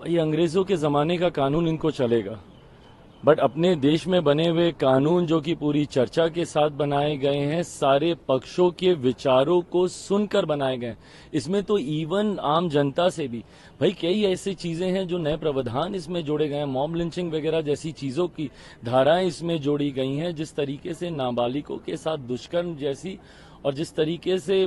ये अंग्रेजों के ज़माने का कानून इनको चलेगा, बट अपने देश में बने हुए कानून जो कि पूरी चर्चा के साथ बनाए गए हैं, सारे पक्षों के विचारों को सुनकर बनाए गए हैं। इसमें तो इवन आम जनता से भी भाई कई ऐसी चीजें हैं जो नए प्रावधान इसमें जोड़े गए हैं, मॉब लिंचिंग वगैरह जैसी चीजों की धाराएं इसमें जोड़ी गई हैं, जिस तरीके से नाबालिगों के साथ दुष्कर्म जैसी और जिस तरीके से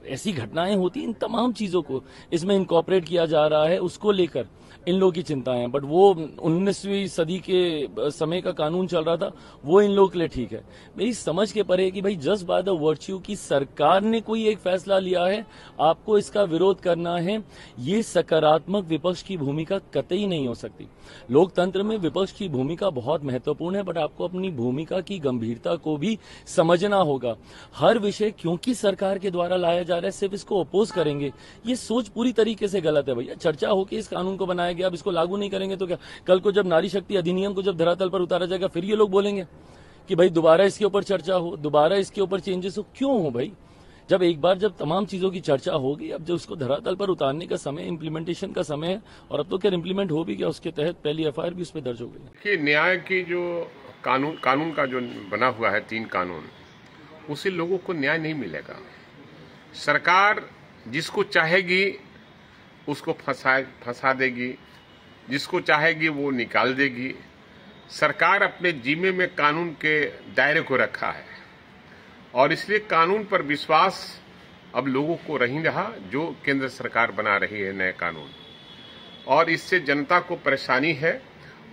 ऐसी घटनाएं होती, इन तमाम चीजों को इसमें इनकॉर्पोरेट किया जा रहा है, उसको लेकर इन लोगों की चिंताएं हैं। बट वो 19वीं सदी के समय का कानून चल रहा था, वो इन लोगों के लिए ठीक है। मेरी समझ के परे है कि भाई जस्ट बाय द वर्च्यू की सरकार ने कोई एक फैसला लिया है, आपको इसका विरोध करना है, ये सकारात्मक विपक्ष की भूमिका कतई नहीं हो सकती। लोकतंत्र में विपक्ष की भूमिका बहुत महत्वपूर्ण है, बट आपको अपनी भूमिका की गंभीरता को भी समझना होगा। हर विषय क्योंकि सरकार के द्वारा लाया जा रहा है सिर्फ इसको अपोज करेंगे, ये सोच पूरी तरीके से गलत है। भैया चर्चा होकर इस कानून को बनाया गया, अब इसको लागू नहीं करेंगे तो क्या? कल को जब नारी शक्ति अधिनियम को जब धरातल पर उतारा जाएगा, फिर ये लोग बोलेंगे कि भाई दोबारा इसके ऊपर चर्चा हो, दोबारा इसके ऊपर चेंजेस हो। क्यों हो भाई? जब एक बार जब तमाम चीजों की चर्चा होगी, अब जब उसको धरातल पर उतारने का समय, इम्प्लीमेंटेशन का समय है, और अब तो क्या इम्प्लीमेंट हो भी गया, उसके तहत पहली एफआईआर भी उस पर दर्ज हो गई। कि न्याय की जो कानून का जो बना हुआ है 3 कानून, उससे लोगों को न्याय नहीं मिलेगा। सरकार जिसको चाहेगी उसको फंसा देगी, जिसको चाहेगी वो निकाल देगी। सरकार अपने जिम्मे में कानून के दायरे को रखा है और इसलिए कानून पर विश्वास अब लोगों को नहीं रहा, जो केंद्र सरकार बना रही है नए कानून, और इससे जनता को परेशानी है।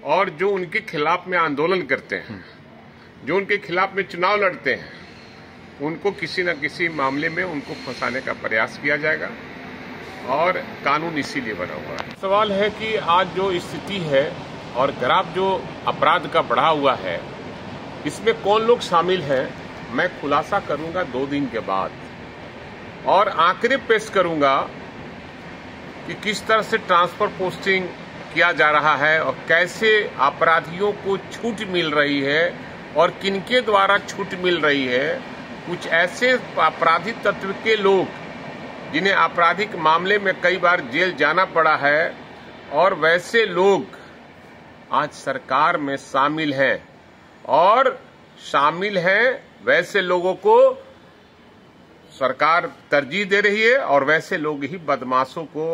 और जो उनके खिलाफ में आंदोलन करते हैं, जो उनके खिलाफ में चुनाव लड़ते हैं, उनको किसी न किसी मामले में उनको फंसाने का प्रयास किया जाएगा और कानून इसीलिए बना हुआ है। सवाल है कि आज जो स्थिति है और ग्राफ जो अपराध का बढ़ा हुआ है, इसमें कौन लोग शामिल हैं, मैं खुलासा करूंगा 2 दिन के बाद, और आंकड़े पेश करूंगा कि किस तरह से ट्रांसफर पोस्टिंग किया जा रहा है और कैसे अपराधियों को छूट मिल रही है और किनके द्वारा छूट मिल रही है। कुछ ऐसे आपराधिक तत्व के लोग जिन्हें आपराधिक मामले में कई बार जेल जाना पड़ा है, और वैसे लोग आज सरकार में शामिल हैं, और शामिल हैं वैसे लोगों को सरकार तरजीह दे रही है, और वैसे लोग ही बदमाशों को,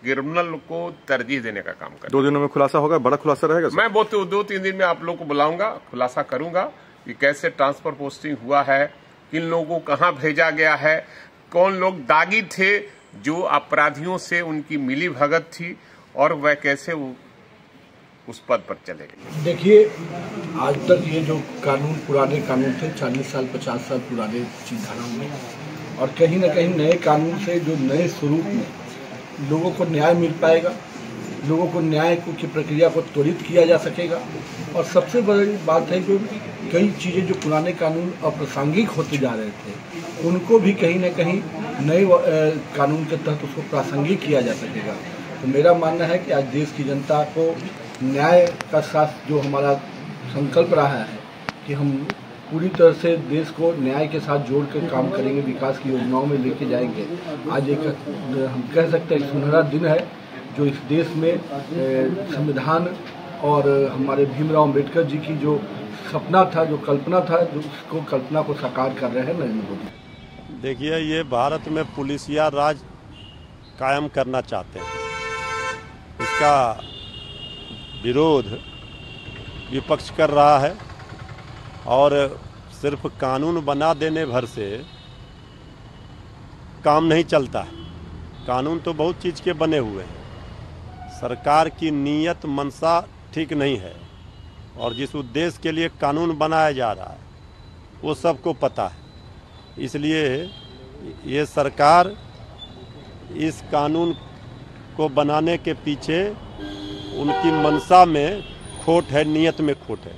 क्रिमिनल को तरजीह देने का काम कर। 2 दिनों में खुलासा होगा, बड़ा खुलासा रहेगा। मैं 2-3 दिन में आप लोग को बुलाऊंगा, खुलासा करूंगा कि कैसे ट्रांसफर पोस्टिंग हुआ है, किन लोगों को कहां भेजा गया है, कौन लोग दागी थे जो अपराधियों से उनकी मिली भगत थी, और वह कैसे उस पद पर चले गए। देखिए, आज तक ये जो कानून, पुराने कानून थे, 40 साल 50 साल पुराने धाराओं में, और कहीं ना कहीं नए कानून से जो नए स्वरूप में लोगों को न्याय मिल पाएगा, लोगों को न्याय की प्रक्रिया को त्वरित किया जा सकेगा। और सबसे बड़ी बात है जो कई चीज़ें जो पुराने कानून अप्रासंगिक होते जा रहे थे, उनको भी कहीं ना कहीं नए कानून के तहत उसको प्रासंगिक किया जा सकेगा। तो मेरा मानना है कि आज देश की जनता को न्याय का साथ जो हमारा संकल्प रहा है कि हम पूरी तरह से देश को न्याय के साथ जोड़ कर काम करेंगे, विकास की योजनाओं में लेके जाएंगे। आज एक हम कह सकते हैं सुनहरा दिन है जो इस देश में संविधान और हमारे भीमराव अम्बेडकर जी की जो सपना था, जो कल्पना था, जो उसको कल्पना को साकार कर रहे हैं नरेंद्र मोदी। देखिए, ये भारत में पुलिसिया राज कायम करना चाहते हैं। इसका विरोध विपक्ष कर रहा है, और सिर्फ कानून बना देने भर से काम नहीं चलता है। कानून तो बहुत चीज़ के बने हुए हैं, सरकार की नीयत मंशा ठीक नहीं है, और जिस उद्देश्य के लिए कानून बनाया जा रहा है वो सबको पता है। इसलिए ये सरकार इस कानून को बनाने के पीछे उनकी मंशा में खोट है, नीयत में खोट है।